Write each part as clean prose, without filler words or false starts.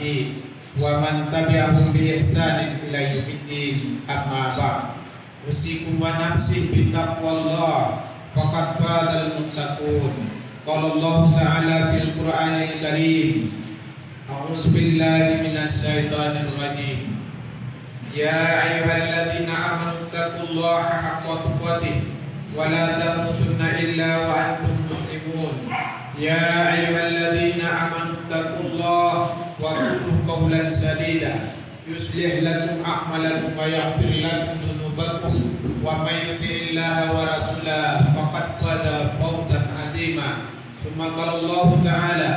tabi'in wa man tabi'ahum bi ihsanin ila yaumiddin. Amma ba'd. Usikum wa nafsi bi taqwallah faqad fadal muttaqun. Qala Allah Ta'ala fil Qur'anil Karim. A'udzu billahi minasy syaithanir rajim. Ya ayyuhalladzina amanu taqullaha haqqa tuqatih wa la tamutunna illa wa antum muslimun. Ya ayyuhalladzina amanu taqullaha wa qulu qawlan sadida yuslih lakum a'malakum wa yaghfir lakum dhunubakum wa may yuti'illaha wa rasulahu faqad faza fawzan 'azima. Tsumma qala Allah Ta'ala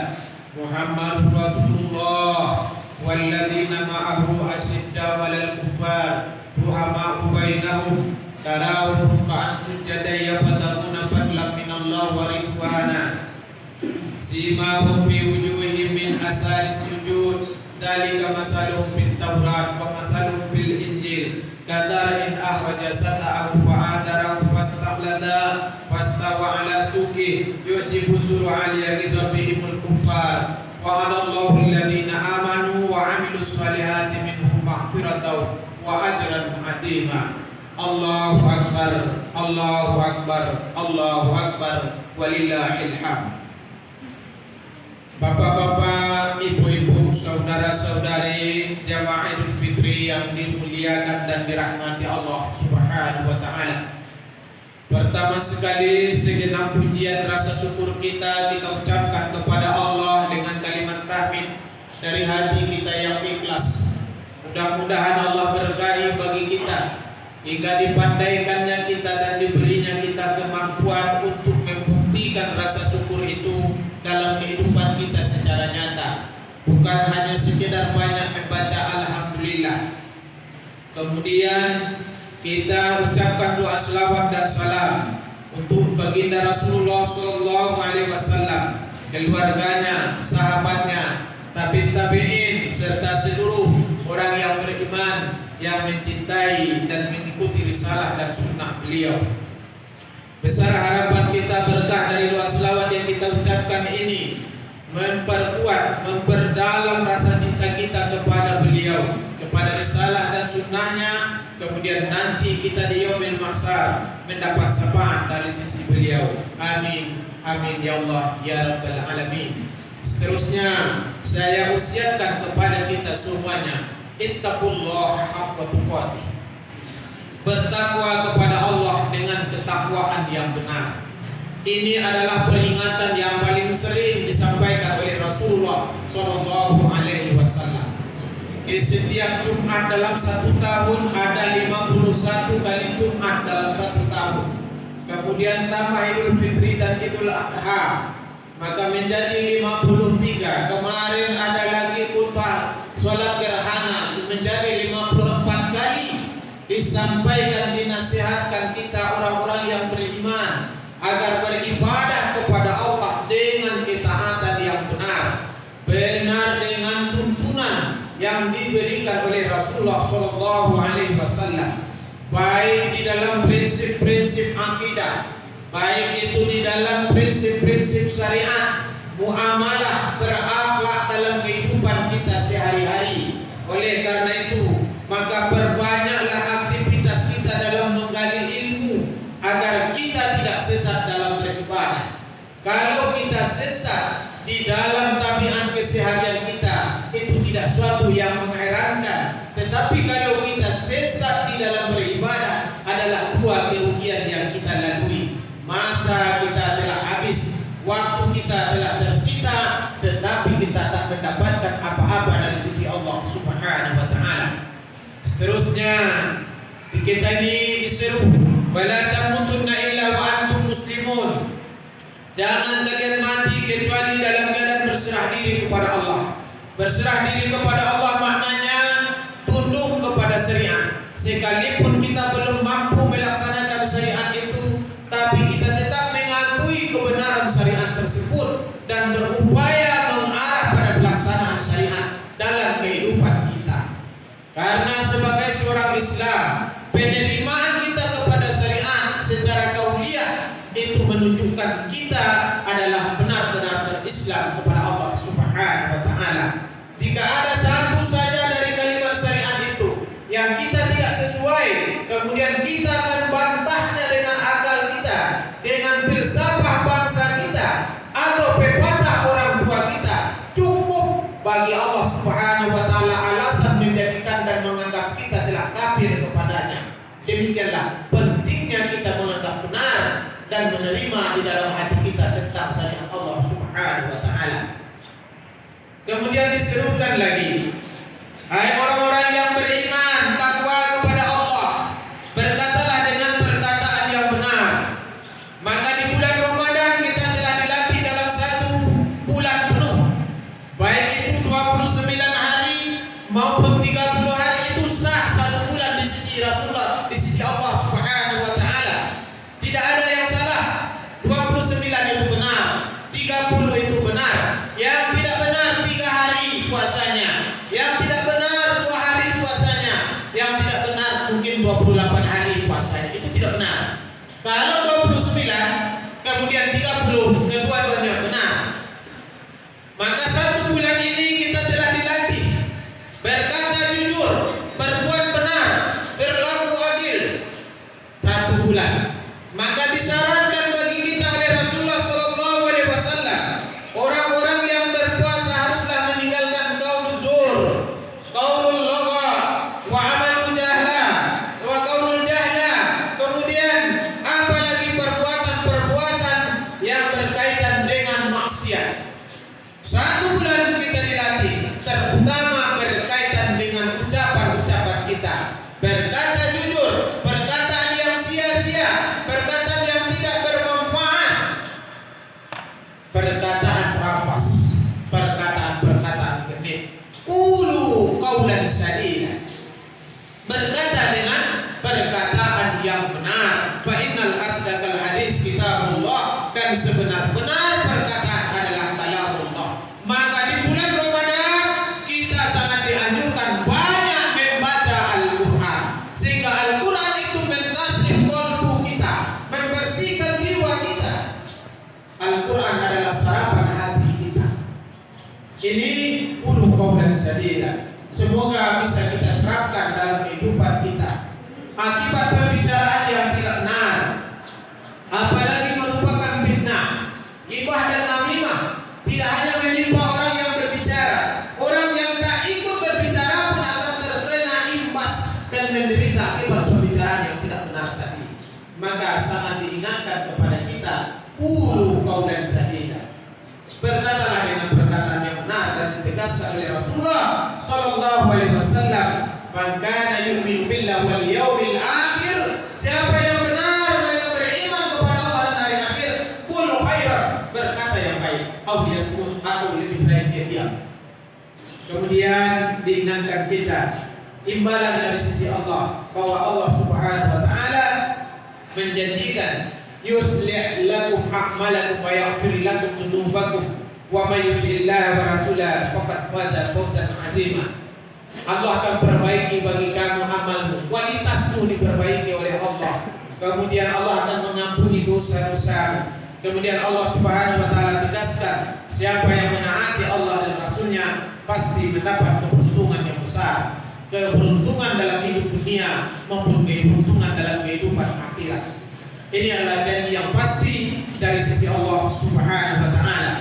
Muhammadur Rasulullah walladzina ma'ahu asyidda'u 'alal kuffar ruhama'u bainahum tarahum ruk'an sujadan yabtaguna fadlan minallahi wa ridwana simahum fi wujuhihim min asaris sujud dzalika masaluhum fit Taurat wa masaluhum fil Injil kadzara'in ahwaja sata'ahu wa adarahu fastaqlada fastawa 'ala suqi yu'jibu zur'a liyaghiza bihimul kuffar wa 'adallahu alladhina amanu wa 'amilus solihati minhum maghfiratan wa ajran 'azima. Allahu akbar, Allahu akbar, Allahu akbar, walillahil hamd. Bapak-bapak, ibu-ibu, saudara-saudari jamaah Idul Fitri yang dimuliakan dan dirahmati Allah Subhanahu wa Ta'ala. Pertama sekali segenap pujian rasa syukur kita ucapkan kepada Allah dengan kalimat tahmid dari hati kita yang ikhlas. Mudah-mudahan Allah berkahi bagi kita hingga dipandaikannya kita dan diberinya kita kemampuan untuk membuktikan rasa syukur itu dalam kehidupan kita secara nyata, bukan hanya sekedar banyak membaca alhamdulillah. Kemudian kita ucapkan doa selawat dan salam untuk baginda Rasulullah sallallahu alaihi wasallam, keluarganya, sahabatnya, tabi'in serta seluruh orang yang beriman yang mencintai dan mengikuti risalah dan sunnah beliau. Besar harapan kita berkah dari doa selawat yang kita ucapkan ini memperkuat, memperdalam rasa cinta kita kepada beliau, kepada risalah dan sunnahnya. Kemudian nanti kita di yaumil mahsyar mendapat syafaat dari sisi beliau. Amin, amin ya Allah ya rabbal alamin. Seterusnya saya usiakan kepada kita semuanya, ittaqullaha haqqa tuqatih. Bertakwa kepada Allah dengan ketakwaan yang benar. Ini adalah peringatan yang paling sering disampaikan oleh Rasulullah sallallahu alaihi wasallam. Di setiap Jumat dalam satu tahun ada 51 kali Jumat dalam satu tahun. Kemudian tambah Idul Fitri dan Idul Adha, maka menjadi 53. Kemarin ada lagi khutbah salat gerhana menjadi 54 kali. Disampaikan, dinasihatkan kita orang-orang yang beriman agar beribadah kepada Allah dengan ketaatan yang benar dengan tuntunan yang diberikan oleh Rasulullah sallallahu alaihi wasallam, baik di dalam prinsip-prinsip akidah, baik itu di dalam prinsip-prinsip syariat, muamalah, berakhlak dalam kehidupan kita sehari-hari. Oleh karena itu, maka perbanyaklah aktivitas kita dalam menggali ilmu agar kita tidak sesat dalam beribadah. Kalau kita sesat di dalam tabiat keseharian kita, itu tidak suatu yang mengherankan. Tetapi kalau kita sesat di dalam beribadah, adalah dua kerugian yang kita lalui. Masa kita telah habis, waktu kita telah tersita, tetapi kita tak mendapatkan apa-apa dari sisi Allah Subhanahu wa Ta'ala. Seterusnya kita ini diseru, wala tamutunna illa wa antum muslimun. Jangan kalian mati kecuali dalam keadaan berserah diri kepada Allah. Berserah diri kepada Allah maknanya tunduk kepada syariat. Sekalipun kita belum mampu melaksanakan syariat itu, tapi kita tetap mengakui kebenaran syariat tersebut dan berupaya mengarah pada pelaksanaan syariat dalam kehidupan kita. Karena sebagai seorang Islam, penerimaan kita kepada syariat secara kauliyah itu menunjukkan kita adalah benar-benar berislam kepada Allah Subhanahu wa Ta'ala. Jika ada satu saja dari kalimat syariat itu yang kita tidak sesuai, kemudian kita membantahnya dengan akal kita, dengan filsafat bangsa kita, atau pepatah orang tua kita, cukup bagi Allah Subhanahu wa taala alasan menjadikan dan menganggap kita telah kafir kepadanya. Demikianlah pentingnya kita menganggap benar dan menerima di dalam hati kita tentang syariat Allah Subhanahu wa taala. Kemudian diserukan lagi, hai orang-orang yang beriman, takwa kepada Allah, berkatalah dengan perkataan yang benar. Maka di bulan Ramadan kita telah dilatih dalam satu bulan penuh, baik itu 29 hari maupun 30 hari, itu sah satu bulan di sisi Rasulullah, di sisi Allah Subhanahu wa taala. Tidak ada yang salah. 29 itu benar, 30 itu benar. Yang tidak benar 3 hari puasanya, yang tidak benar 2 hari puasanya, yang tidak benar mungkin 28 hari puasanya. Itu tidak benar. Kalau 29 kemudian 30 kedua-duanya benar, maka satu bulan ini kita telah dilatih berkata jujur, berbuat benar, berlaku adil. Satu bulan. Maka disyaratkan bagi kita oleh Rasulullah sallallahu alaihi wasallam, orang-orang yang berpuasa haruslah meninggalkan qaul zur, qaulul lagha, wa amalul jahla, wa qaulul jahla. Kemudian apalagi perbuatan-perbuatan yang berkaitan dengan maksiat. Satu bulan kita dilatih, terutama berkaitan dengan ucapan-ucapan kita. Berkata jujur, perkataan yang sia-sia, perkataan yang tidak bermanfaat, perkataan rafas, perkataan-perkataan genit. Qulu qaulan sadida, berkata dengan perkataan yang benar. Fa innal asdaqal hadis kitabullah, dan sebenar-benar perkataan adalah kalamullah. Maka di bulan Ramadan kita sangat dianjurkan banyak membaca Al-Quran, sehingga Al-Quran itu mentasrif qalbu kita, membersihkan jiwa kita. Al-Quran adalah sarapan hati kita. Ini qulu qaulan sadida, semoga bisa kita terapkan dalam kehidupan kita. Akibat pembicaraan yang tidak benar, apalagi merupakan fitnah, ghibah dan namimah, tidak hanya menimpa orang yang berbicara, orang yang tak ikut berbicara pun akan terkena imbas dan menderita akibat pembicaraan yang tidak benar tadi. Maka sangat diingatkan kepada kita, qulu qaulan sadida, berkatalah dengan perkataan yang benar, dan ditegaskan oleh Rasulullah sallallahu alaihi wasallam, man kana yu'minu billahi wal yawmil akhir, siapa yang benar mereka beriman kepada Allah dan hari akhir, qul khairan, berkata yang baik, au yasmut, atau lebih baik dia diam. Kemudian diingatkan kita imbalan dari sisi Allah, bahwa Allah Subhanahu wa taala menjanjikan yuslih lakum a'malakum wa yaghfir lakum dzunubakum wa may yuti'illah wa rasulahu faqad faza fawzan 'azima. Allah akan perbaiki bagi kamu amalmu, kualitasmu diperbaiki oleh Allah. Kemudian Allah akan mengampuni dosa-dosamu. Kemudian Allah Subhanahu wa taala tegaskan, siapa yang menaati Allah dan Rasulnya pasti mendapat keberuntungan yang besar, keberuntungan dalam hidup dunia maupun keberuntungan dalam kehidupan akhirat. Ini adalah janji yang pasti dari sisi Allah Subhanahu wa taala.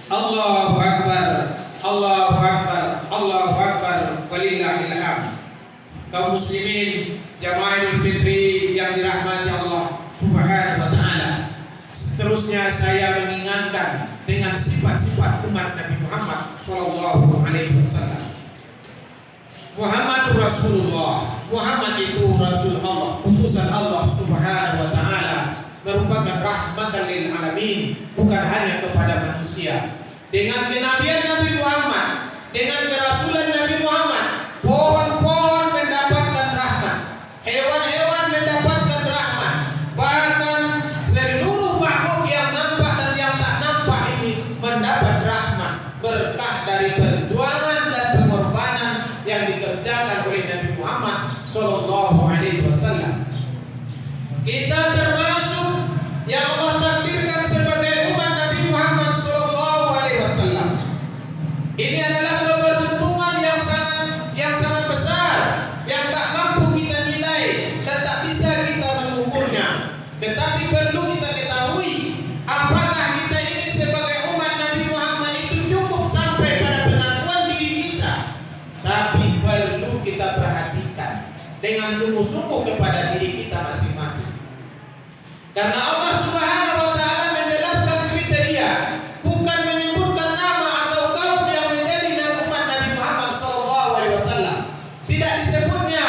Allahu akbar, Allahu akbar, Allahu akbar, walillahil hamd. Kaum muslimin jamaah Idul Fitri yang dirahmati Allah Subhanahu wa taala, seterusnya saya mengingatkan dengan sifat-sifat umat Nabi Muhammad sallallahu alaihi wasallam. Muhammadur Rasulullah, Muhammad itu Rasul Allah, utusan Allah Subhanahu wa taala, merupakan rahmatan lil alamin, bukan hanya kepada manusia. Dengan kenabian Nabi Muhammad, dengan kerasulan Nabi Muhammad, pohon-pohon mendapatkan rahmat, hewan-hewan mendapatkan rahmat, bahkan seluruh makhluk yang nampak dan yang tak nampak ini mendapat rahmat, berkah dari perjuangan dan pengorbanan yang dikerjakan oleh Nabi Muhammad sallallahu alaihi wasallam. Kita termasuk yang Allah takdirkan sebagai umat Nabi Muhammad sallallahu alaihi wasallam. Ini adalah dengan sungguh-sungguh kepada diri kita masing-masing. Karena Allah Subhanahu wa taala menjelaskan kriteria, bukan menyebutkan nama atau kaum yang menjadi umat Nabi Muhammad SAW. Tidak disebutnya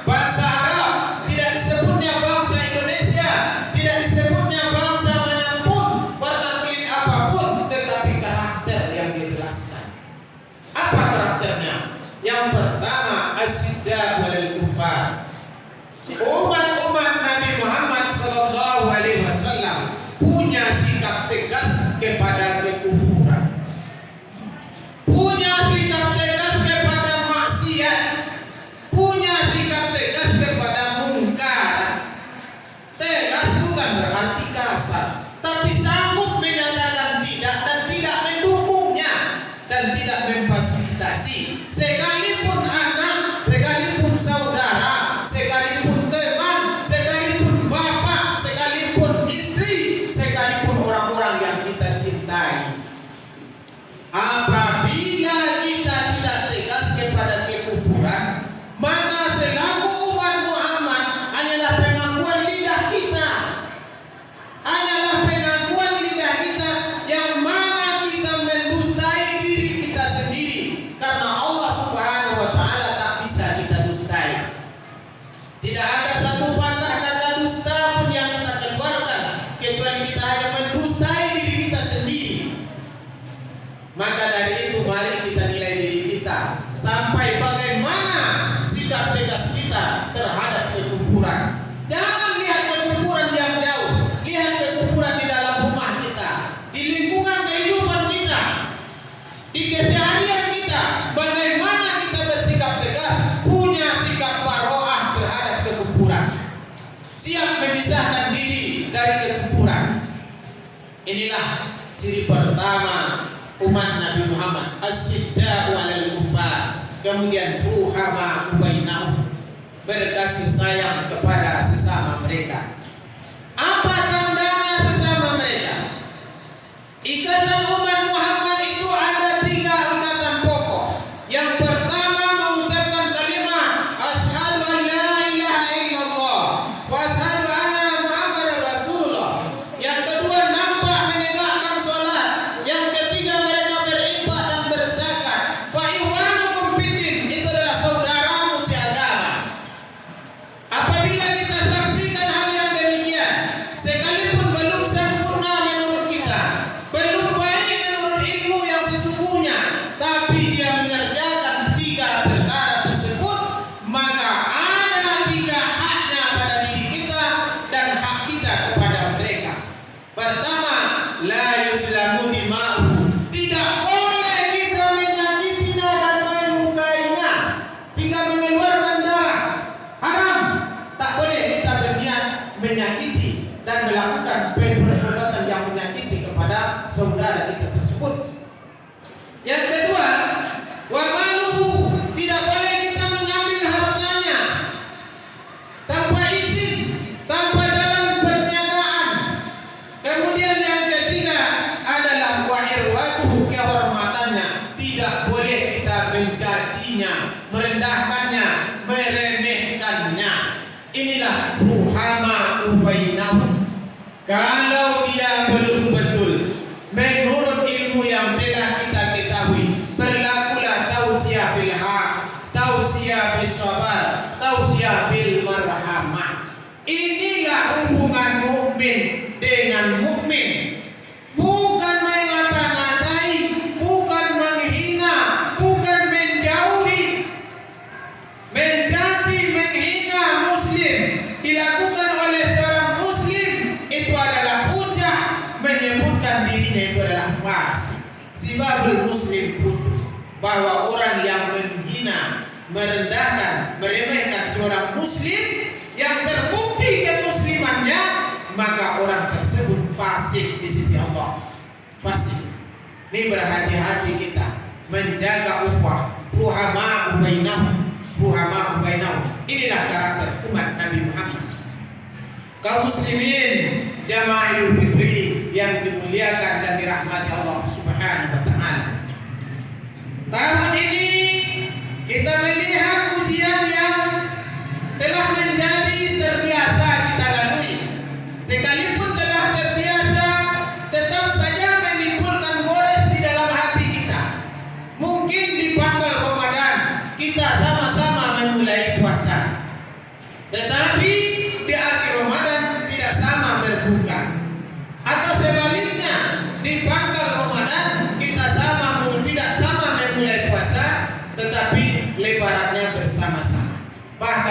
bangsa Arab, tidak disebutnya bangsa Indonesia, tidak disebutnya bangsa manapun, warna kulit apapun, tetapi karakter yang dijelaskan. Apa karakternya? Yang pertama, asyidda walal kufar. Umat-umat Nabi Muhammad sallallahu alaihi wasallam punya sikap tegas kepada kekufuran. Punya sikap tegas kepada maksiat. Punya sikap tegas kepada mungkar. Tegas bukan berarti kasar, tapi sanggup menyatakan tidak dan tidak mendukungnya dan tidak memfasilitasi. Sekalipun anak, sekalipun saudara, sekalipun teman, sekalipun bapak, sekalipun istri, sekalipun orang-orang yang kita cintai. Apabila kita tidak tegas kepada kekufuran, maka selaku umat Muhammad hanyalah pengakuan lidah kita. Hanyalah pengakuan lidah kita yang mana kita mendustai diri kita sendiri. Karena Allah Subhanahu wa taala tak bisa kita dustai. Tidak ada satu patah kata dusta pun yang kita keluarkan kecuali kita hanya mendustai diri kita sendiri. Maka dari itu mari kita nilai diri kita sampai bagaimana sikap tegas kita terhadap kekufuran. Jangan lihat kekufuran yang jauh, lihat kekufuran di dalam rumah kita, di lingkungan kehidupan kita, di keseharian kita. Bagaimana kita bersikap tegas, punya sikap baroah terhadap kekufuran, siap memisahkan diri dari kekufuran. Inilah ciri pertama umat Nabi Muhammad, asyidda walal kufar. Kemudian ruhama bainahum, berkasih sayang kepada sesama mereka. Apa tandanya sesama mereka? Ikatan umat Muhammad itu ada 3 ikatan pokok. Yang pertama mengucapkan kalimat asyhadu an la ilaha illallah wa asyhadu anna Muhammadar Rasulullah. Yang kedua nampak menegakkan salat. Yang ketiga mereka berinfak dan berzakat. Fa ihwanukum fiddin, itu adalah saudaramu seagama. Apabila kita saksikan hal yang demikian, sekalipun belum sempurna menurut kita, belum baik menurut ilmu yang sesungguhnya, tapi dia mengerjakan 3 perkara tersebut, maka ada 3 haknya pada diri kita dan hak kita kepada mereka. Pertama, la yuslamu dima'u, tidak boleh kita menyakitinya dan melukainya, tidak mengeluarkan darah. Haram, tak boleh kita berniat menyakiti dan melakukan perbuatan yang menyakiti kepada saudara kita tersebut. Yang kedua, wa maluhu, tidak boleh kita mengambil hartanya tanpa izin, tanpa dalam perniagaan. Kemudian yang ketiga adalah wa irwatuhu, kehormatannya, tidak boleh kita mencacinya, merendahkannya, meremehkannya. Inilah ruhama bainahum. Kalau dia belum betul menurut ilmu yang telah kita ketahui, berlakulah tausiah bil haq, tausiah bil sabar, tausiah bil marhamah. Inilah hubungan mukmin dengan mukmin. Bukan mengata-ngatai, bukan menghina, bukan menjauhi, mencaci, menghina muslim dilakukan oleh seorang muslim, itu adalah hujah menyebutkan dirinya itu adalah fasik. Sibabul muslim busuk, bahwa orang yang menghina, merendahkan, meremehkan seorang muslim yang terbukti kemuslimannya, maka orang tersebut fasik di sisi Allah. Fasik. Ini berhati-hati kita menjaga ukhuwah, ruhama bainahum, ruhama bainahum. Inilah karakter umat Nabi Muhammad. Kaum muslimin jamaah Idul Fitri yang dimuliakan dan dirahmati Allah Subhanahu wa taala. Tahun ini kita melihat ujian yang telah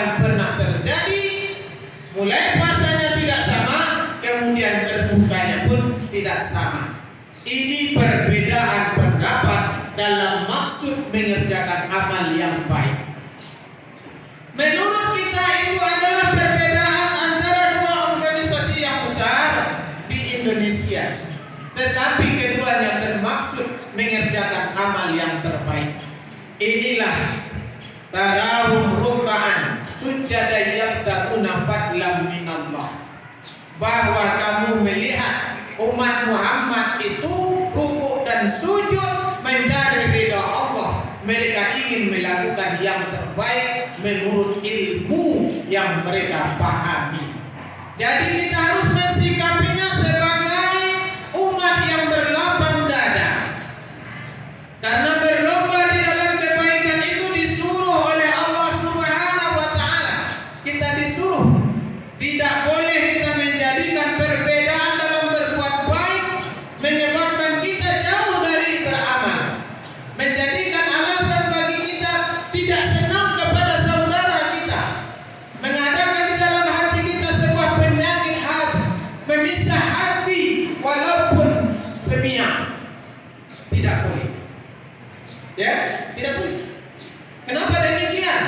perbedaan pernah terjadi. Mulai puasanya tidak sama, kemudian berbukanya pun tidak sama. Ini perbedaan pendapat dalam maksud mengerjakan amal yang baik. Menurut kita itu adalah perbedaan antara dua organisasi yang besar di Indonesia, tetapi keduanya bermaksud mengerjakan amal yang terbaik. Inilah tarawum ruk'an sujada yabta'una fadlan minallah, bahwa kamu melihat umat Muhammad itu rukuk dan sujud mencari ridha Allah. Mereka ingin melakukan yang terbaik menurut ilmu yang mereka pahami. Jadi kita harus mensikapinya sebagai umat yang berlapang dada, karena berlomba di dalam kebaikan itu disuruh oleh Allah Subhanahu wa Ta'ala. Kita disuruh, tidak boleh kita menjadikan perbedaan dalam berbuat baik menyebabkan kita jauh dari beramal, menjadikan alasan bagi kita tidak senang kepada saudara kita, mengadakan di dalam hati kita sebuah penyakit hati, memisah hati walaupun semiang. Tidak boleh. Ya, tidak boleh. Kenapa demikian?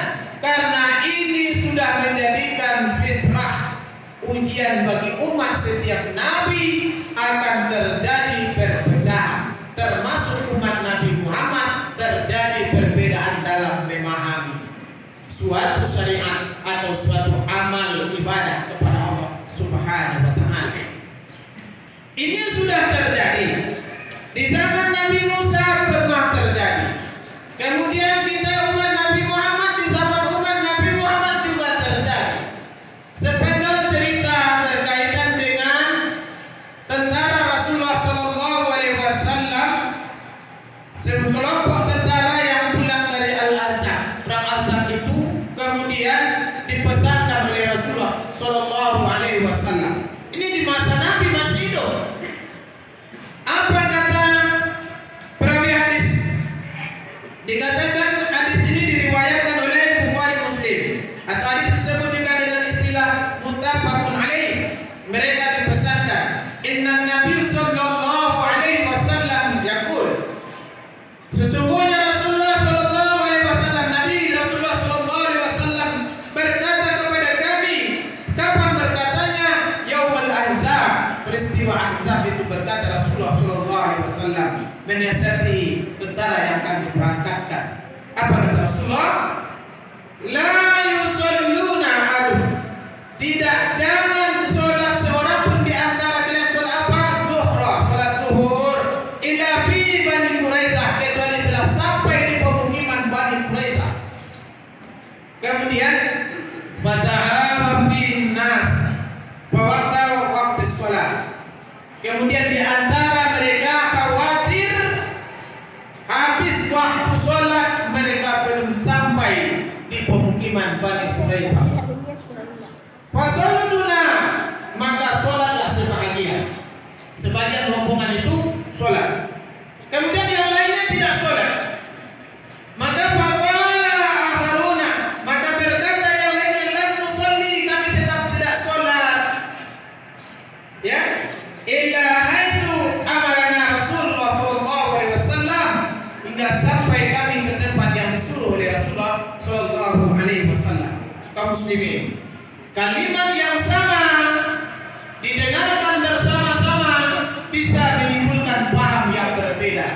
Karena ini sudah menjadikan fitrah, ujian bagi umat. Setiap nabi akan terjadi perpecahan, termasuk umat Nabi Muhammad terjadi perbedaan dalam memahami suatu syariat atau suatu amal ibadah kepada Allah Subhanahu wa Ta'ala. Ini sudah terjadi di zaman Nabi Musa, pernah terjadi. Kemudian kita umat Nabi Muhammad, di zaman umat Nabi Muhammad juga terjadi. Sepenggal cerita berkaitan dengan tentara Rasulullah Sallallahu Alaihi Wasallam, sekelompok tentara yang pulang dari Al-Azhar. Perang Azhar itu kemudian dipesankan oleh Rasulullah Sallallahu Alaihi Wasallam. Ini di masa Nabi masih hidup. Apa kata perawi hadis? Dikatakan hadis ini diriwayatkan oleh Bukhari Muslim, atau hadis disebut juga dengan istilah muttafaqun alaih. Mereka dipesankan, inna Nabi sallallahu alaihi wasallam yaqul, sesungguhnya Rasulullah sallallahu alaihi wasallam, Nabi Rasulullah sallallahu alaihi wasallam berkata kepada kami. Kapan berkatanya? Yaumul Ahzab, peristiwa Ahzab itu berkata Rasulullah sallallahu alaihi wasallam menasihati tentara yang akan diberangkatkan. Apa kata Rasulullah? La yusalluna adu, tidak, jangan sholat seorang pun di antara kalian sholat apa? Zuhra, sholat zuhur, ila fi Bani Quraidah, kecuali telah sampai di pemukiman Bani Quraidah. Kemudian mata'awab bin nas waktu sholat. Kemudian di antara mereka khawatir habis waktu sholat mereka belum sampai di pemukiman Bani Quraidah. Fasaluna, maka sholatlah sebagian rombongan itu sholat. Kemudian yang lainnya tidak sholat. Maka faqala akharuna, maka berkata yang lainnya, la nusalli, kami tetap tidak sholat. Ya, illa haitsu amarana Rasulullah sallallahu alaihi wasallam, hingga sampai kami ke tempat yang disuruh oleh Rasulullah sallallahu alaihi wasallam. Kaum muslimin, kalimat yang sama didengarkan bersama-sama bisa menimbulkan paham yang berbeda.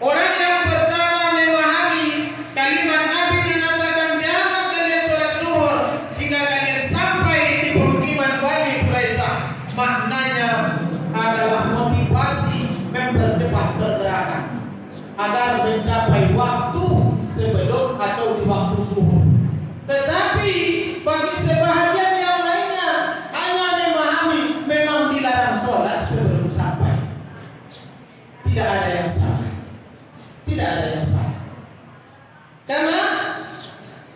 Orang yang pertama memahami kalimat Nabi mengatakan jangan kalian sholat zuhur hingga kalian sampai di pemukiman Bani Quraidah, maknanya adalah motivasi mempercepat pergerakan agar mencapai waktu sebelum atau di waktu zuhur. Tetapi bagi sebahagian yang lainnya hanya memahami memang dilarang sholat sebelum sampai. Tidak ada yang salah. Tidak ada yang salah. Karena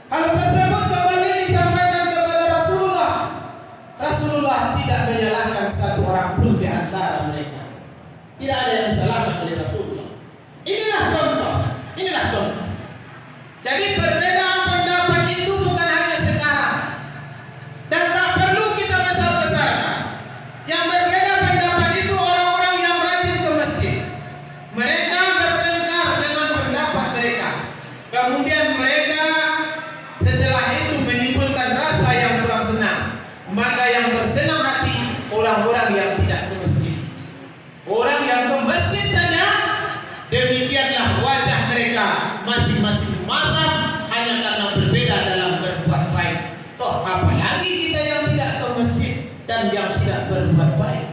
hal tersebut kembali disampaikan kepada Rasulullah. Rasulullah tidak menyalahkan satu orang pun di antara mereka. Tidak ada yang disalahkan oleh Rasulullah. Inilah contoh. Inilah contoh. Jadi perbedaan pendapat itu bukan hanya sekarang. masing-masing mazhab hanya karena berbeda dalam berbuat baik. Toh apalagi kita yang tidak ke masjid dan yang tidak berbuat baik.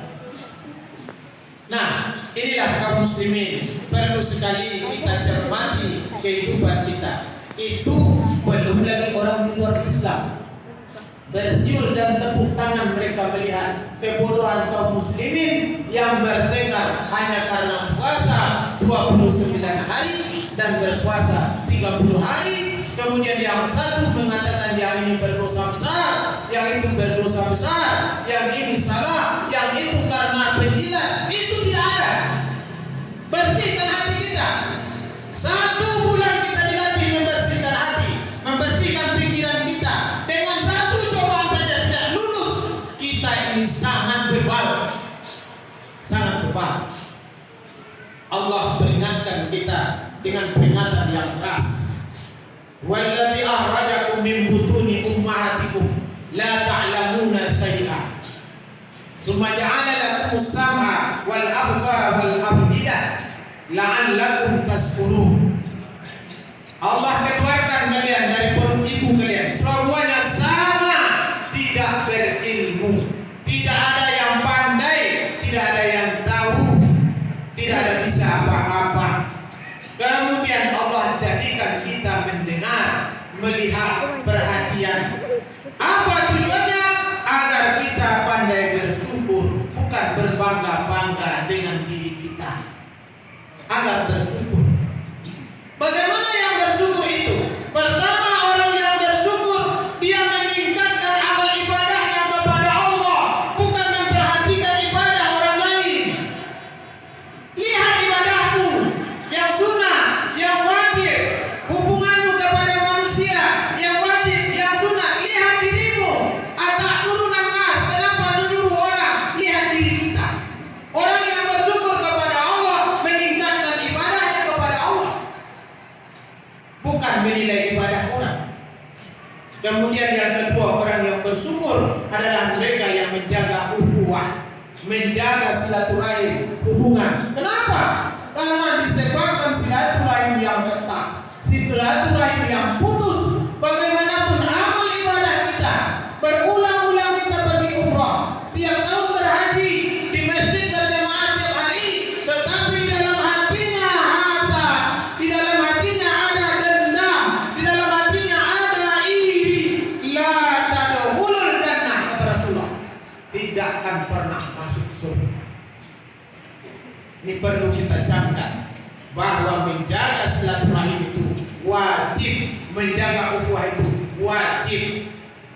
Nah, inilah kaum muslimin, perlu sekali kita cermati kehidupan kita. Itu belum lagi orang di luar Islam bersiul dan tepuk tangan mereka melihat kebodohan kaum muslimin yang bertengkar hanya karena puasa 29 hari dan berpuasa 30 hari. Kemudian yang satu mengatakan yang ini berdosa besar, yang itu berdosa besar, yang ini salah, yang itu karena penjilat. Itu tidak ada. Bersihkan hati kita. 1 bulan kita dilatih membersihkan hati, membersihkan pikiran kita. Dengan 1 cobaan saja tidak lulus, kita ini sangat bebal. Sangat bebal. Allah peringatkan kita dengan peringatan yang keras. Walladzi akhrajakum min butuni ummahatikum la ta'lamuna syai'a. Tsumma ja'ala lakumus sam'a wal absara wal af'idah la'allakum tashkurun. Allah keluarkan kalian dari perut ibu kalian, semuanya sama, tidak berilmu. Tidak ada yang pandai, tidak ada yang tahu, tidak ada bisa apa-apa. Kemudian Allah jadikan kita mendengar, melihat, perhatian. Apa tujuannya? Agar kita pandai bersyukur, bukan berbangga-bangga dengan diri kita. Agar bersyukur. Bagaimana yang bersyukur itu? Pertama, orang yang bersyukur dia meningkatkan amal ibadahnya kepada Allah, bukan memperhatikan ibadah orang lain. Lihat ibadahmu yang sunnah, yang wajib, hubunganmu kepada manusia yang wajib, yang sunnah. Lihat dirimu. Ata'muruna nas, kenapa menyuruh orang? Lihat diri kita. Orang yang bersyukur kepada Allah meningkatkan ibadahnya kepada Allah, bukan menilai ibadah orang. Kemudian yang kedua, orang yang bersyukur adalah mereka yang menjaga ukhuwah, menjaga silaturahim, hubungan. Kenapa? Karena disebabkan silaturahim yang tetap, silaturahim yang putus. Bagaimanapun amal ibadah kita, berulang-ulang kita pergi umrah, tiap tahun berhaji, di masjid berjamaah tiap hari, tetapi di dalam hatinya hasad, di dalam hatinya ada dendam, di dalam hatinya ada iri, la tadkhulul jannah, kata Rasulullah, tidak akan pernah masuk surga. Ini perlu kita camkan bahwa menjaga silaturahim itu wajib, menjaga ukhuwah itu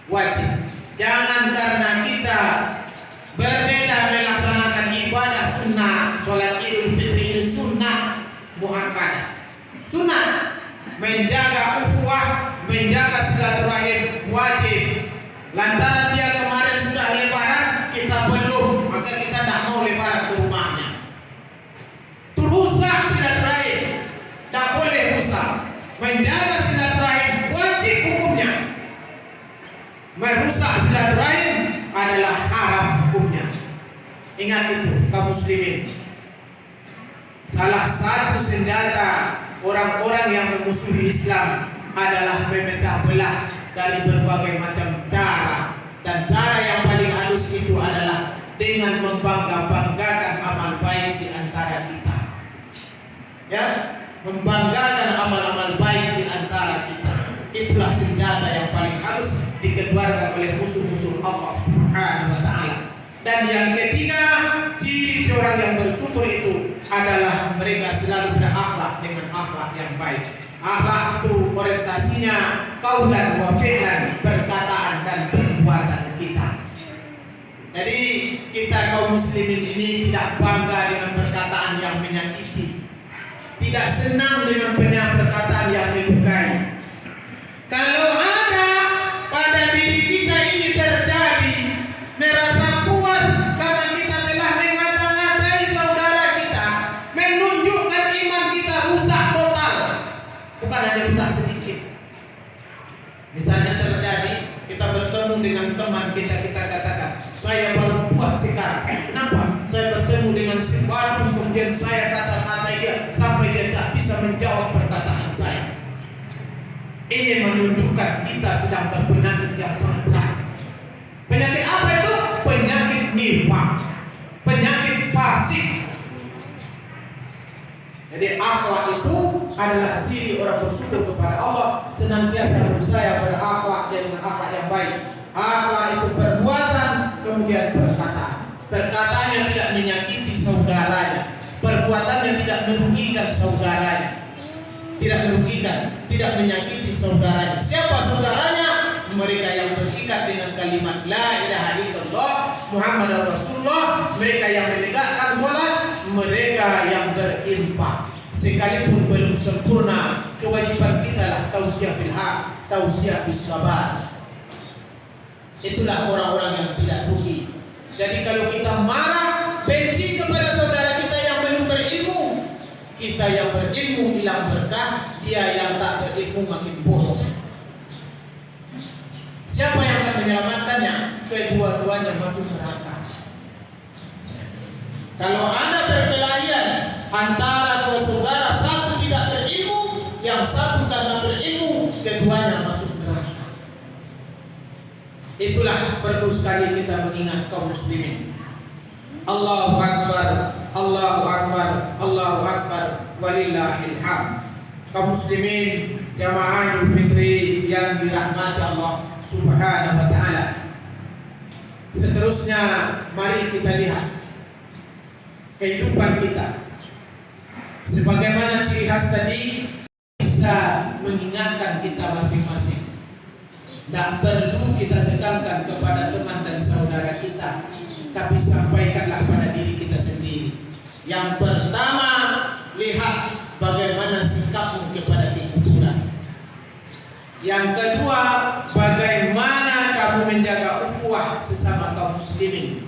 wajib. Jangan karena kita berbeda melaksanakan ibadah sunnah, sholat Idul Fitri ini sunnah muakkadah. Sunnah menjaga ukhuwah, menjaga silaturahim wajib. Lantaran dia kemarin sudah lebaran, kita belum, maka kita tidak mau lebaran ke rumahnya. Rusak silaturahim, tak boleh rusak. Menjaga silaturahim wajib hukumnya. Merusak silaturahim adalah haram hukumnya. Ingat itu kaum muslimin. Salah satu senjata orang-orang yang memusuhi Islam adalah memecah belah dari berbagai macam cara. Dan cara yang paling halus itu adalah dengan membangga-banggakan amal baik di antara kita. Ya, membanggakan amal-amal baik di antara kita. Itulah senjata yang paling halus dikeluarkan oleh musuh-musuh Allah Subhanahu wa taala. Dan yang ketiga, ciri seorang yang bersyukur itu adalah mereka selalu berakhlak dengan akhlak yang baik. Akhlak itu orientasinya qaulan wa fi'lan, perkataan dan perbuatan kita. Jadi kita kaum muslimin ini tidak bangga dengan perkataan yang menyakiti, tidak senang dengan perkataan yang melukai. Kalau ada pada diri kita ini terjadi, merasa puas karena kita telah mengata-ngatai saudara kita, menunjukkan iman kita rusak total, bukan hanya rusak sedikit. Misalnya terjadi, kita bertemu dengan teman kita, kita katakan, saya baru puas sekarang. Kenapa? Saya bertemu dengan si baru, kemudian saya kata-kata dia sampai dia tak bisa menjawab perkataan saya. Ini menunjukkan kita sedang berpenyakit yang sangat berat. Penyakit apa itu? Penyakit nifaq, penyakit fasik. Jadi akhlak itu adalah ciri orang bersyukur kepada Allah, senantiasa berusaha berakhlak dengan akhlak yang baik. Akhlak itu perbuatan, kemudian perkataan. Perkataan yang tidak menyakiti saudaranya, perbuatan yang tidak merugikan saudaranya, tidak merugikan, tidak menyakiti saudaranya. Siapa saudaranya? Mereka yang terikat dengan kalimat la ilaha illallah Muhammadur Rasulullah, mereka yang menegakkan salat, mereka yang berinfak. Sekalipun belum sempurna, kewajiban kita lah tausiah bil haq, tausiah bis sabar. Itulah orang-orang yang tidak rugi. Jadi kalau kita marah, benci kepada saudara kita yang belum berilmu, kita yang berilmu hilang berkah, dia yang tak berilmu makin bodoh. Siapa yang akan menyelamatkannya? Kedua-duanya masuk neraka. Kalau ada perkelahian antara dua saudara, satu tidak berilmu, yang satu karena berilmu, keduanya masuk neraka. Itulah perlu sekali kita mengingat kaum muslimin. Allahu Akbar, Allahu Akbar, Allahu Akbar, walillahil hamd. Kaum muslimin jamaah Idul Fitri yang dirahmati Allah Subhanahu wa ta'ala. Seterusnya mari kita lihat kehidupan kita. Sebagaimana ciri khas tadi, bisa mengingatkan kita masing-masing. Tak perlu kita tekankan kepada teman dan saudara kita, tapi sampaikanlah pada diri kita sendiri. Yang pertama, lihat bagaimana sikapmu kepada kekufuran. Yang kedua, bagaimana kamu menjaga ukhuwah sesama kaum muslimin.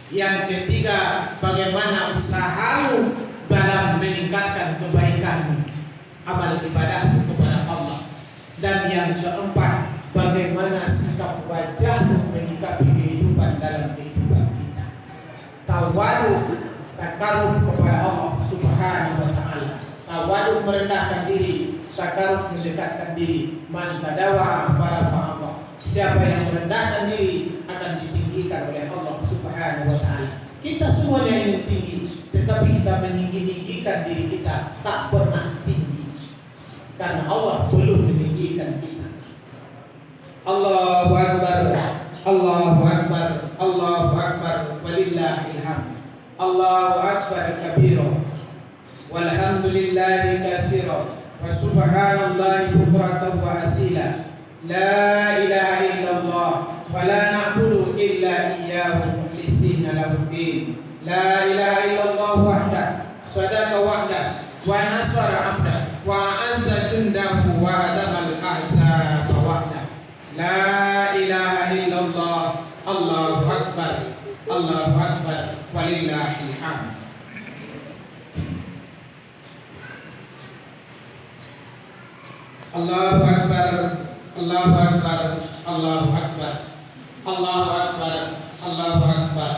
Yang ketiga, bagaimana usahamu dalam meningkatkan kebaikanmu, amal ibadahmu kepada Allah. Dan yang keempat, bagaimana sikap wajahmu menyikapi kehidupan dalam kehidupan kita. Tawadhu, takarrub kepada Allah Subhanahu wa ta'ala. Tawadhu merendahkan diri, takarrub mendekatkan diri. Man tadawa farafa Allah. Siapa yang merendahkan diri akan ditinggikan oleh Allah Subhanahu wa ta'ala. Kita semuanya ingin tinggi, tetapi kita meninggikan diri kita tak pernah tinggi, karena Allah belum meninggikan kita. Allahu Akbar, Allahu Akbar, Allahu Akbar, walillahil hamd. Allahu Akbar kabira, walhamdulillahi katsira, wa subhanallahi bukratan wa asila. La ilaha illallah, wa la na'budu illa iyyahu mukhlisina lahu-d-din. La ilaha illallah wahdah, sadaqa wahdah, wa nasara abdah, wa azza jundahu wa adamal ahzaba wahdah. La ilaha illallah, Allahu Akbar, Allahu Akbar, walillahil hamd. Allahu Akbar, Allahu Akbar, Allahu Akbar, Allahu Akbar, Allahu Akbar.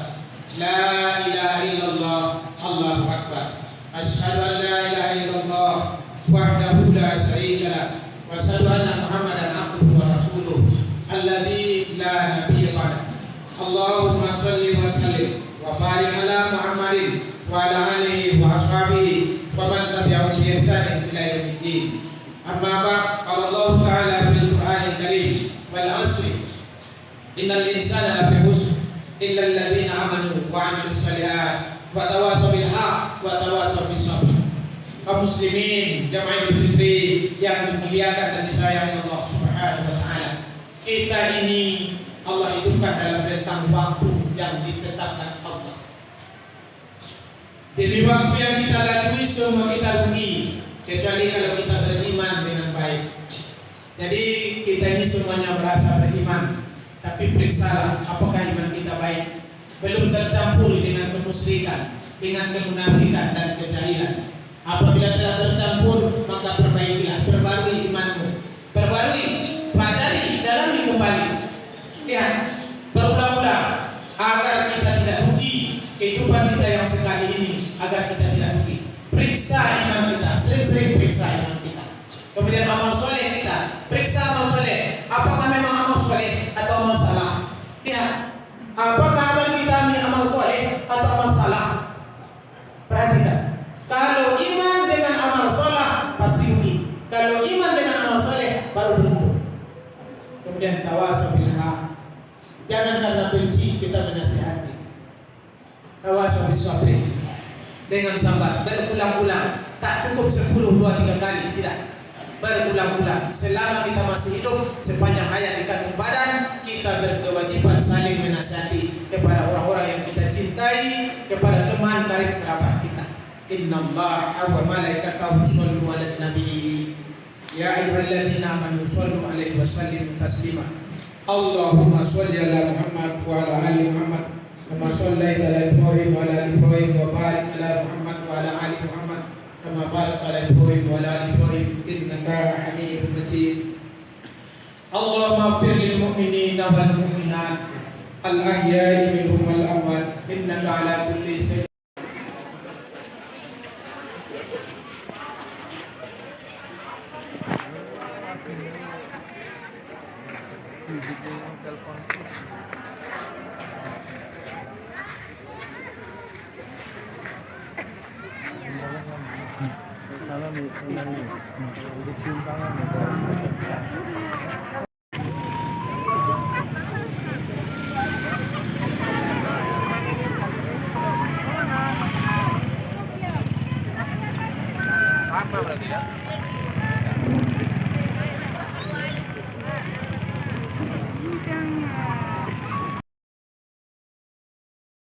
La ilaha illallah, Allahu Akbar. Asyhadu an la ilaha illallah wahdahu la syarika lah, wa asyhadu anna Muhammadan abduhu wa rasuluh alladzi la nabiyya ba'dah. Allahumma shalli wa sallim wa barik ala Muhammadin wa ala alihi wa ashabihi wa man tabi'ahum bi ihsan ila yaumiddin. Amma ba'd, qala Allah ta'ala fil Qur'anil Karim, wal 'asri innal insana lafi khusr illa alladziina amanu wa 'amilus shalihat wa tawashaw bil haqq wa tawashaw bis sabr. Kaum muslimin jamaah Idul Fitri yang dimuliakan dan disayangi Allah Subhanahu wa ta'ala. Kita ini Allah hidupkan dalam rentang waktu yang ditetapkan Allah. Demi waktu yang kita lalui semua kita rugi, kecuali kalau kita beriman dengan baik. Jadi kita ini semuanya merasa beriman, tapi periksalah apakah iman kita baik. Belum tercampur dengan kemusyrikan, dengan kemunafikan dan kejahilan. Apabila telah tercampur, maka perbaikilah, perbarui imanmu, perbarui, pelajari, dalami kembali. Lihat, berulang-ulang agar kita tidak rugi kehidupan kita yang sekali ini, agar kita tidak rugi. Periksa iman kita, sering-sering periksa iman kita. Kemudian amal soleh kita, periksa berulang-ulang. Tak cukup 10, 2, 3 kali, tidak. Berulang-ulang. Selama kita masih hidup, sepanjang hayat di kandung badan, kita berkewajiban saling menasihati kepada orang-orang yang kita cintai, kepada teman karib kerabat kita. Innallaha wa malaikatahu yusholluna 'alan nabi. Ya ayyuhalladzina amanu shollu 'alaihi wa sallimu taslima. Allahumma sholli ala Muhammad wa ala ali Muhammad kama shallaita ala Ibrahim wa ala ali Ibrahim wa barik ala Muhammad wa ala ali Muhammad kama barakta ala Ibrahim wa ala ali Ibrahim innaka Hamidum Majid. Allahumma ighfir lil mu'minina wal mu'minat al ahya'i minhum wal amwat innaka ala kulli syai'in Apa berarti ya?